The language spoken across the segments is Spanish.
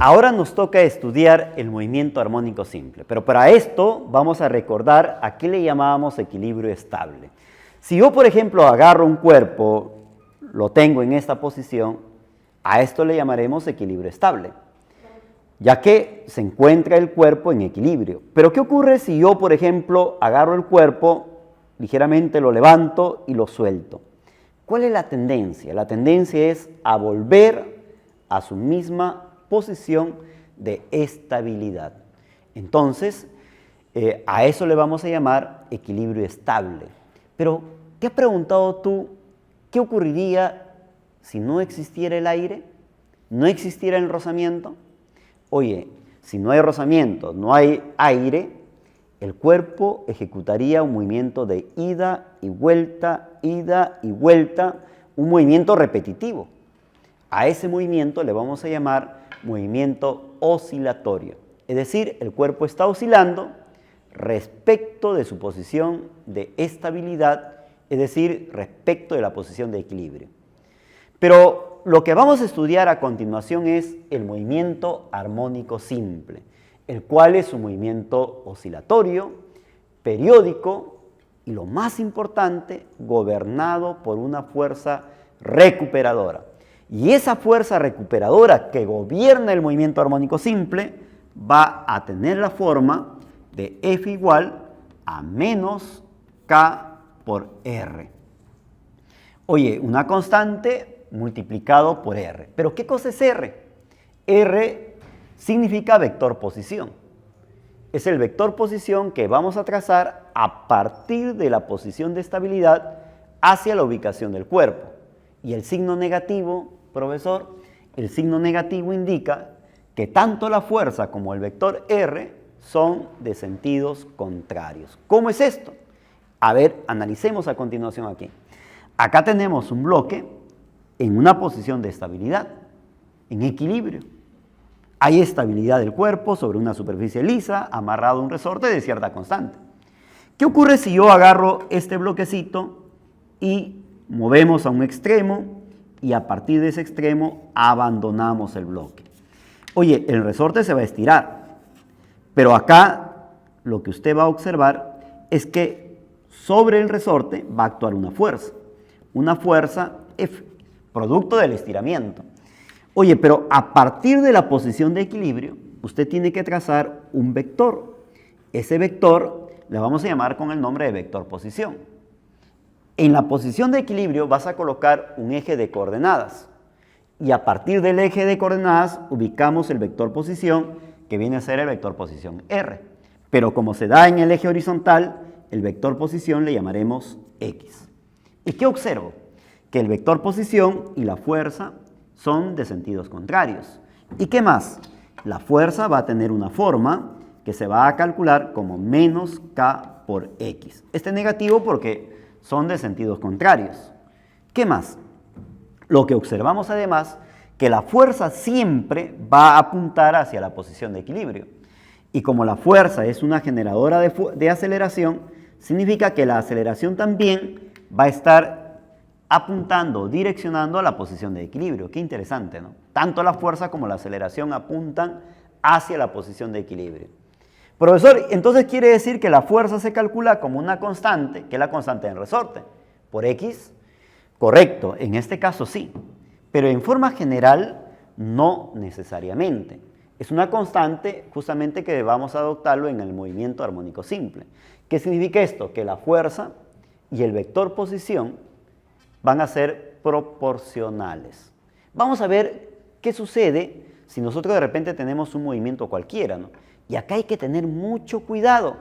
ahora nos toca estudiar el movimiento armónico simple, pero para esto vamos a recordar a qué le llamábamos equilibrio estable. Si yo, por ejemplo, agarro un cuerpo, lo tengo en esta posición, a esto le llamaremos equilibrio estable, ya que se encuentra el cuerpo en equilibrio. Pero ¿qué ocurre si yo, por ejemplo, agarro el cuerpo, ligeramente lo levanto y lo suelto? ¿Cuál es la tendencia? La tendencia es a volver a su misma posición de estabilidad. Entonces, a eso le vamos a llamar equilibrio estable. Pero, ¿te has preguntado tú qué ocurriría si no existiera el aire? ¿No existiera el rozamiento? Oye, si no hay rozamiento, no hay aire, el cuerpo ejecutaría un movimiento de ida y vuelta, un movimiento repetitivo. A ese movimiento le vamos a llamar movimiento oscilatorio. Es decir, el cuerpo está oscilando respecto de su posición de estabilidad, es decir, respecto de la posición de equilibrio. Pero lo que vamos a estudiar a continuación es el movimiento armónico simple, el cual es un movimiento oscilatorio, periódico y, lo más importante, gobernado por una fuerza recuperadora. Y esa fuerza recuperadora que gobierna el movimiento armónico simple va a tener la forma de F igual a menos K por R. Oye, una constante multiplicado por R. ¿Pero qué cosa es R? R significa vector posición. Es el vector posición que vamos a trazar a partir de la posición de estabilidad hacia la ubicación del cuerpo. Y el signo negativo, profesor, el signo negativo indica que tanto la fuerza como el vector R son de sentidos contrarios. ¿Cómo es esto? A ver, analicemos a continuación aquí. Acá tenemos un bloque en una posición de estabilidad, en equilibrio. Hay estabilidad del cuerpo sobre una superficie lisa, amarrado a un resorte de cierta constante. ¿Qué ocurre si yo agarro este bloquecito y movemos a un extremo y a partir de ese extremo abandonamos el bloque? Oye, el resorte se va a estirar, pero acá lo que usted va a observar es que sobre el resorte va a actuar una fuerza F, producto del estiramiento. Oye, pero a partir de la posición de equilibrio, usted tiene que trazar un vector. Ese vector le vamos a llamar con el nombre de vector posición. En la posición de equilibrio vas a colocar un eje de coordenadas. Y a partir del eje de coordenadas ubicamos el vector posición, que viene a ser el vector posición R. Pero como se da en el eje horizontal, el vector posición le llamaremos X. ¿Y qué observo? Que el vector posición y la fuerza son de sentidos contrarios. ¿Y qué más? La fuerza va a tener una forma que se va a calcular como menos K por X. Este es negativo porque son de sentidos contrarios. ¿Qué más? Lo que observamos además, que la fuerza siempre va a apuntar hacia la posición de equilibrio. Y como la fuerza es una generadora de aceleración, significa que la aceleración también va a estar apuntando, direccionando a la posición de equilibrio. Qué interesante, ¿no? Tanto la fuerza como la aceleración apuntan hacia la posición de equilibrio. Profesor, entonces quiere decir que la fuerza se calcula como una constante, que es la constante del resorte, por X. Correcto, en este caso sí, pero en forma general no necesariamente. Es una constante justamente que vamos a adoptarlo en el movimiento armónico simple. ¿Qué significa esto? Que la fuerza y el vector posición van a ser proporcionales. Vamos a ver qué sucede si nosotros de repente tenemos un movimiento cualquiera, ¿no? Y acá hay que tener mucho cuidado.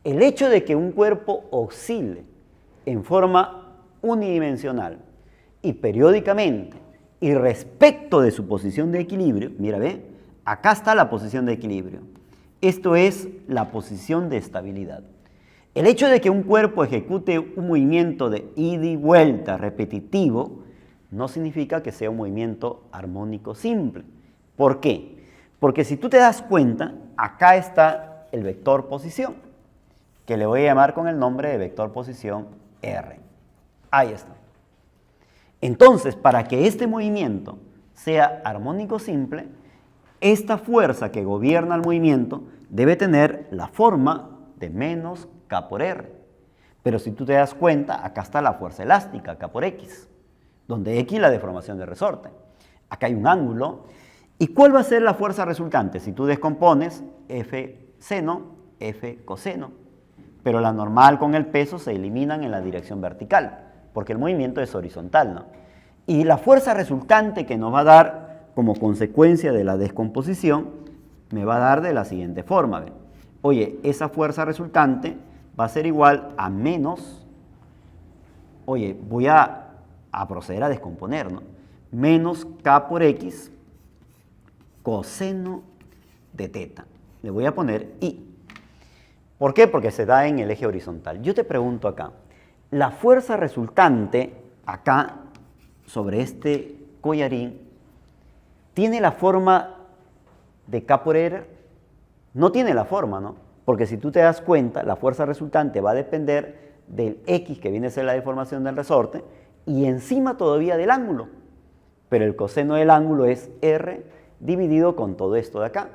El hecho de que un cuerpo oscile en forma unidimensional y periódicamente y respecto de su posición de equilibrio, mira, ve, acá está la posición de equilibrio. Esto es la posición de estabilidad. El hecho de que un cuerpo ejecute un movimiento de ida y vuelta repetitivo no significa que sea un movimiento armónico simple. ¿Por qué? Porque si tú te das cuenta, acá está el vector posición, que le voy a llamar con el nombre de vector posición R. Ahí está. Entonces, para que este movimiento sea armónico simple, esta fuerza que gobierna el movimiento debe tener la forma de menos K por R. Pero si tú te das cuenta, acá está la fuerza elástica, K por X, donde X es la deformación del resorte. Acá hay un ángulo. ¿Y cuál va a ser la fuerza resultante? Si tú descompones F seno, F coseno. Pero la normal con el peso se eliminan en la dirección vertical, porque el movimiento es horizontal, ¿no? Y la fuerza resultante que nos va a dar como consecuencia de la descomposición, me va a dar de la siguiente forma. ¿Ven? Oye, esa fuerza resultante va a ser igual a menos, oye, voy a proceder a descomponer, ¿no? Menos K por X coseno de teta. Le voy a poner I. ¿Por qué? Porque se da en el eje horizontal. Yo te pregunto acá, la fuerza resultante acá sobre este collarín ¿tiene la forma de K por R? No tiene la forma, ¿no? Porque si tú te das cuenta, la fuerza resultante va a depender del X, que viene a ser la deformación del resorte, y encima todavía del ángulo. Pero el coseno del ángulo es R dividido con todo esto de acá.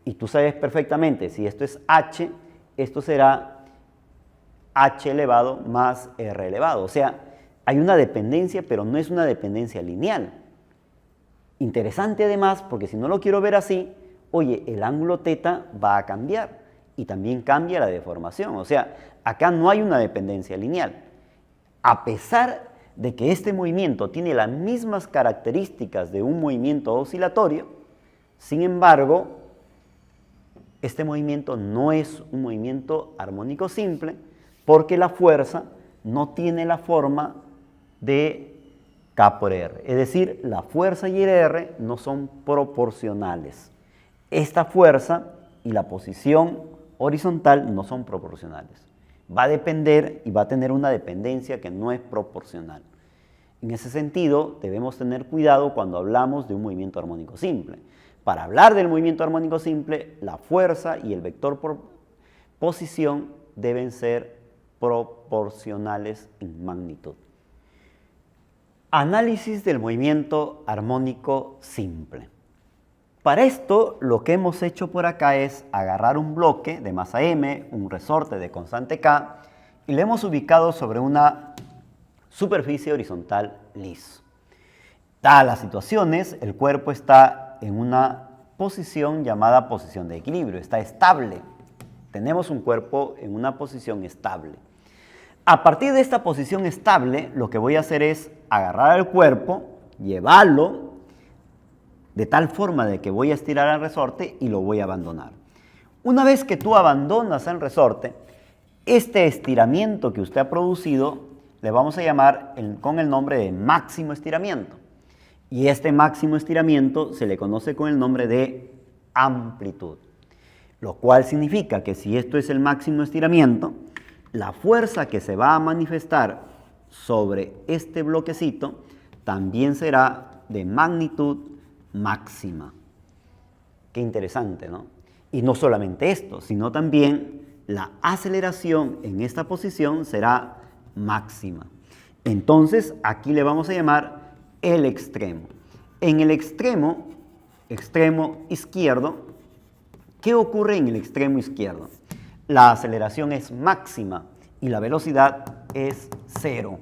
Y tú sabes perfectamente, si esto es H, esto será H elevado más R elevado. O sea, hay una dependencia, pero no es una dependencia lineal. Interesante además, porque si no lo quiero ver así, oye, el ángulo teta va a cambiar y también cambia la deformación. O sea, acá no hay una dependencia lineal. A pesar de que este movimiento tiene las mismas características de un movimiento oscilatorio, sin embargo, este movimiento no es un movimiento armónico simple porque la fuerza no tiene la forma de K por R. Es decir, la fuerza y el R no son proporcionales. Esta fuerza y la posición horizontal no son proporcionales. Va a depender y va a tener una dependencia que no es proporcional. En ese sentido, debemos tener cuidado cuando hablamos de un movimiento armónico simple. Para hablar del movimiento armónico simple, la fuerza y el vector por posición deben ser proporcionales en magnitud. Análisis del movimiento armónico simple. Para esto, lo que hemos hecho por acá es agarrar un bloque de masa m, un resorte de constante k, y lo hemos ubicado sobre una superficie horizontal liso. Dadas las situaciones, el cuerpo está en una posición llamada posición de equilibrio, está estable. Tenemos un cuerpo en una posición estable. A partir de esta posición estable, lo que voy a hacer es agarrar el cuerpo, llevarlo de tal forma de que voy a estirar el resorte y lo voy a abandonar. Una vez que tú abandonas el resorte, este estiramiento que usted ha producido le vamos a llamar con el nombre de máximo estiramiento. Y este máximo estiramiento se le conoce con el nombre de amplitud. Lo cual significa que si esto es el máximo estiramiento, la fuerza que se va a manifestar sobre este bloquecito también será de magnitud máxima. Qué interesante, ¿no? Y no solamente esto, sino también la aceleración en esta posición será máxima. Entonces, aquí le vamos a llamar el extremo. En el extremo izquierdo, ¿qué ocurre en el extremo izquierdo? La aceleración es máxima y la velocidad es 0.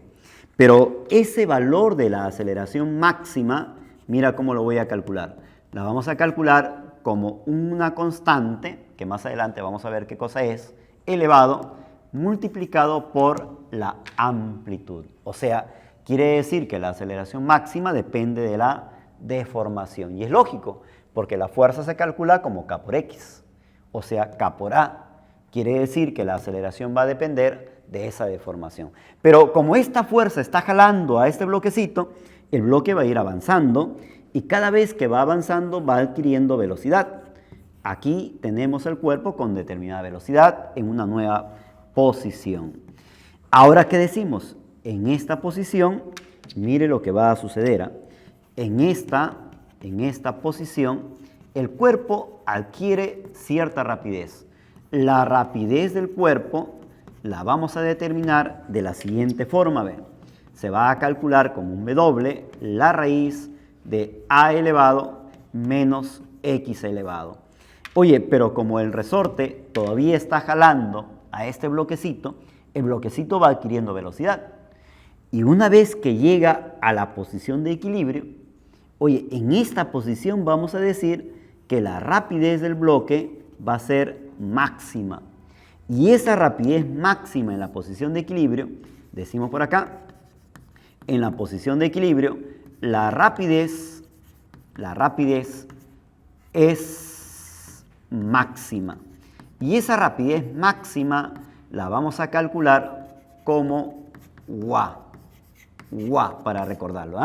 Pero ese valor de la aceleración máxima, mira cómo lo voy a calcular. La vamos a calcular como una constante, que más adelante vamos a ver qué cosa es, elevado, multiplicado por la amplitud. O sea, quiere decir que la aceleración máxima depende de la deformación. Y es lógico, porque la fuerza se calcula como K por X. O sea, K por A. Quiere decir que la aceleración va a depender de esa deformación. Pero como esta fuerza está jalando a este bloquecito, el bloque va a ir avanzando y cada vez que va avanzando va adquiriendo velocidad. Aquí tenemos el cuerpo con determinada velocidad en una nueva posición. Ahora, ¿qué decimos? En esta posición, mire lo que va a suceder. En esta posición, el cuerpo adquiere cierta rapidez. La rapidez del cuerpo la vamos a determinar de la siguiente forma. ¿Ven? Se va a calcular como un W la raíz de A elevado menos x elevado. Oye, pero como el resorte todavía está jalando a este bloquecito, el bloquecito va adquiriendo velocidad. Y una vez que llega a la posición de equilibrio, oye, en esta posición vamos a decir que la rapidez del bloque va a ser máxima. Y esa rapidez máxima en la posición de equilibrio, decimos por acá, en la posición de equilibrio, la rapidez es máxima. Y esa rapidez máxima la vamos a calcular como wa para recordarlo.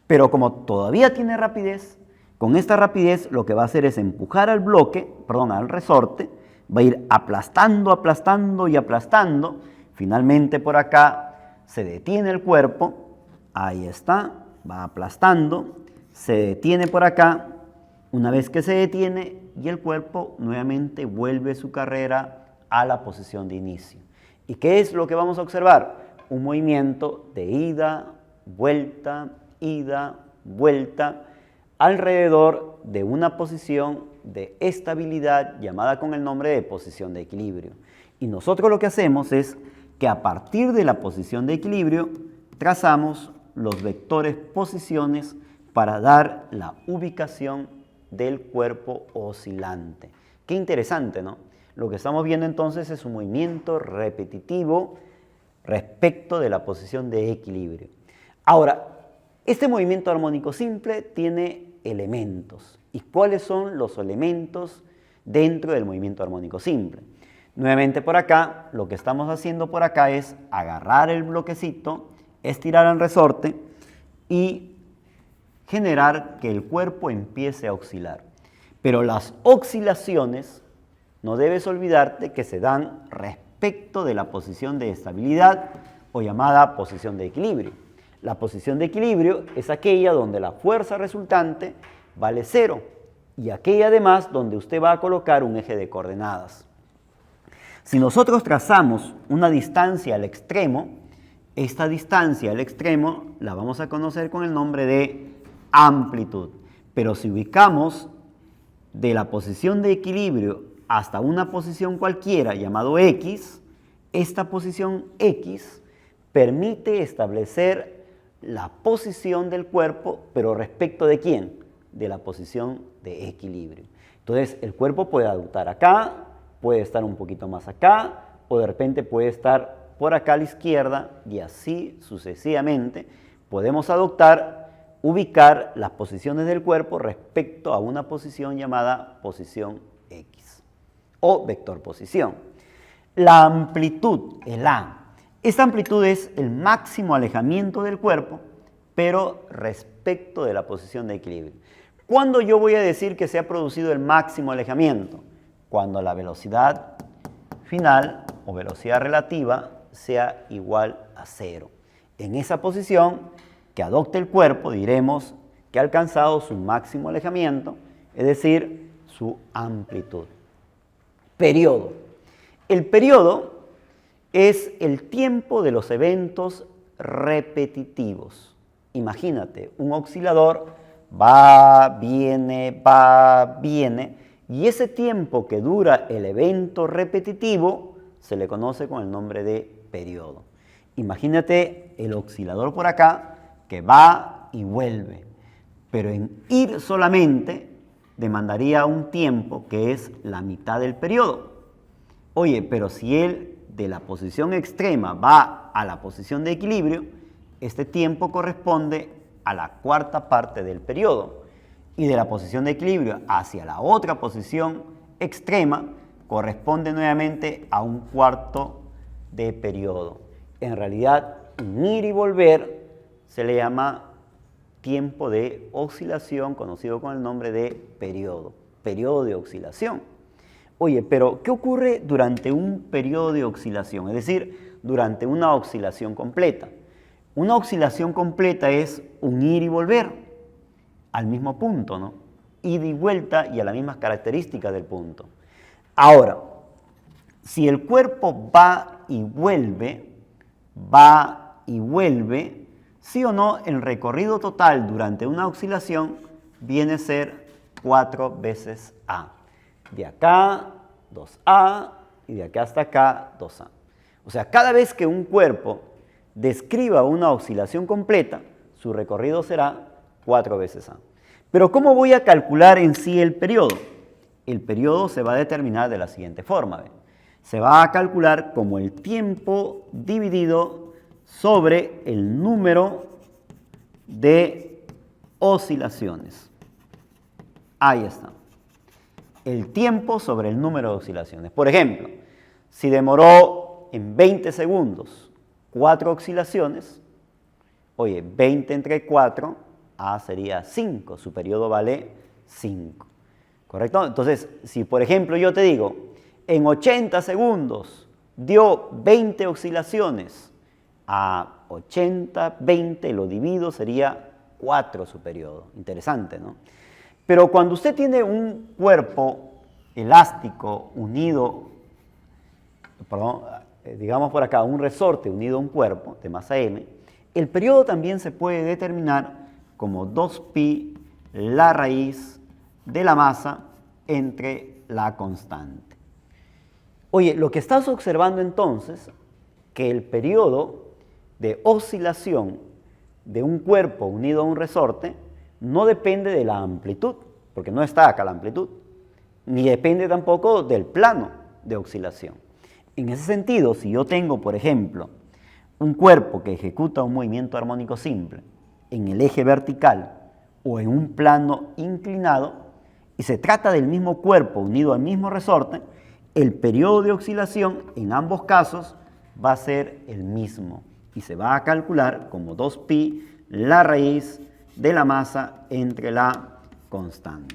Pero como todavía tiene rapidez, con esta rapidez lo que va a hacer es empujar al al resorte, va a ir aplastando, aplastando y aplastando. Finalmente por acá se detiene el cuerpo, ahí está, va aplastando, se detiene por acá. Una vez que se detiene y el cuerpo nuevamente vuelve su carrera a la posición de inicio. ¿Y qué es lo que vamos a observar? Un movimiento de ida, vuelta, alrededor de una posición de estabilidad llamada con el nombre de posición de equilibrio. Y nosotros lo que hacemos es que a partir de la posición de equilibrio trazamos los vectores posiciones para dar la ubicación del cuerpo oscilante. Qué interesante, ¿no? Lo que estamos viendo entonces es un movimiento repetitivo respecto de la posición de equilibrio. Ahora, este movimiento armónico simple tiene elementos. ¿Y cuáles son los elementos dentro del movimiento armónico simple? Nuevamente por acá, lo que estamos haciendo por acá es agarrar el bloquecito, estirar el resorte y generar que el cuerpo empiece a oscilar. Pero las oscilaciones, no debes olvidarte que se dan respecto de la posición de estabilidad o llamada posición de equilibrio. La posición de equilibrio es aquella donde la fuerza resultante vale 0 y aquella además donde usted va a colocar un eje de coordenadas. Si nosotros trazamos una distancia al extremo, esta distancia al extremo la vamos a conocer con el nombre de amplitud. Pero si ubicamos de la posición de equilibrio hasta una posición cualquiera llamado X, esta posición X permite establecer la posición del cuerpo, pero ¿respecto de quién? De la posición de equilibrio. Entonces, el cuerpo puede adoptar acá, puede estar un poquito más acá, o de repente puede estar por acá a la izquierda, y así sucesivamente podemos ubicar las posiciones del cuerpo respecto a una posición llamada posición X o vector posición. La amplitud, el A. Esta amplitud es el máximo alejamiento del cuerpo, pero respecto de la posición de equilibrio. ¿Cuándo yo voy a decir que se ha producido el máximo alejamiento? Cuando la velocidad final o velocidad relativa sea igual a 0. En esa posición que adopte el cuerpo diremos que ha alcanzado su máximo alejamiento, es decir, su amplitud. Periodo. El periodo es el tiempo de los eventos repetitivos. Imagínate, un oscilador va, viene, y ese tiempo que dura el evento repetitivo se le conoce con el nombre de periodo. Imagínate el oscilador por acá que va y vuelve, pero en ir solamente demandaría un tiempo que es la mitad del periodo. Oye, pero si él de la posición extrema va a la posición de equilibrio, este tiempo corresponde a la cuarta parte del periodo. Y de la posición de equilibrio hacia la otra posición extrema corresponde nuevamente a un cuarto de periodo. En realidad, un ir y volver se le llama tiempo de oscilación, conocido con el nombre de periodo de oscilación. Oye, pero ¿qué ocurre durante un periodo de oscilación? Es decir, durante una oscilación completa. Una oscilación completa es un ir y volver al mismo punto, ¿no? Ida y vuelta y a las mismas características del punto. Ahora, si el cuerpo va y vuelve, sí o no, el recorrido total durante una oscilación viene a ser 4 veces A. De acá, 2A, y de acá hasta acá, 2A. O sea, cada vez que un cuerpo describa una oscilación completa, su recorrido será 4 veces A. Pero ¿cómo voy a calcular en sí el periodo? El periodo se va a determinar de la siguiente forma. ¿Ven? Se va a calcular como el tiempo dividido sobre el número de oscilaciones. Ahí está. El tiempo sobre el número de oscilaciones. Por ejemplo, si demoró en 20 segundos 4 oscilaciones, oye, 20 entre 4, A sería 5. Su periodo vale 5. ¿Correcto? Entonces, si por ejemplo yo te digo, en 80 segundos dio 20 oscilaciones, a 80, 20 lo divido, sería 4 su periodo. Interesante, ¿no? Pero cuando usted tiene un cuerpo elástico unido, digamos por acá, un resorte unido a un cuerpo de masa m, el periodo también se puede determinar como 2pi la raíz de la masa entre la constante. Oye, lo que estás observando entonces, que el periodo de oscilación de un cuerpo unido a un resorte no depende de la amplitud, porque no está acá la amplitud, ni depende tampoco del plano de oscilación. En ese sentido, si yo tengo, por ejemplo, un cuerpo que ejecuta un movimiento armónico simple en el eje vertical o en un plano inclinado, y se trata del mismo cuerpo unido al mismo resorte, el periodo de oscilación en ambos casos va a ser el mismo y se va a calcular como 2pi la raíz de la masa entre la constante.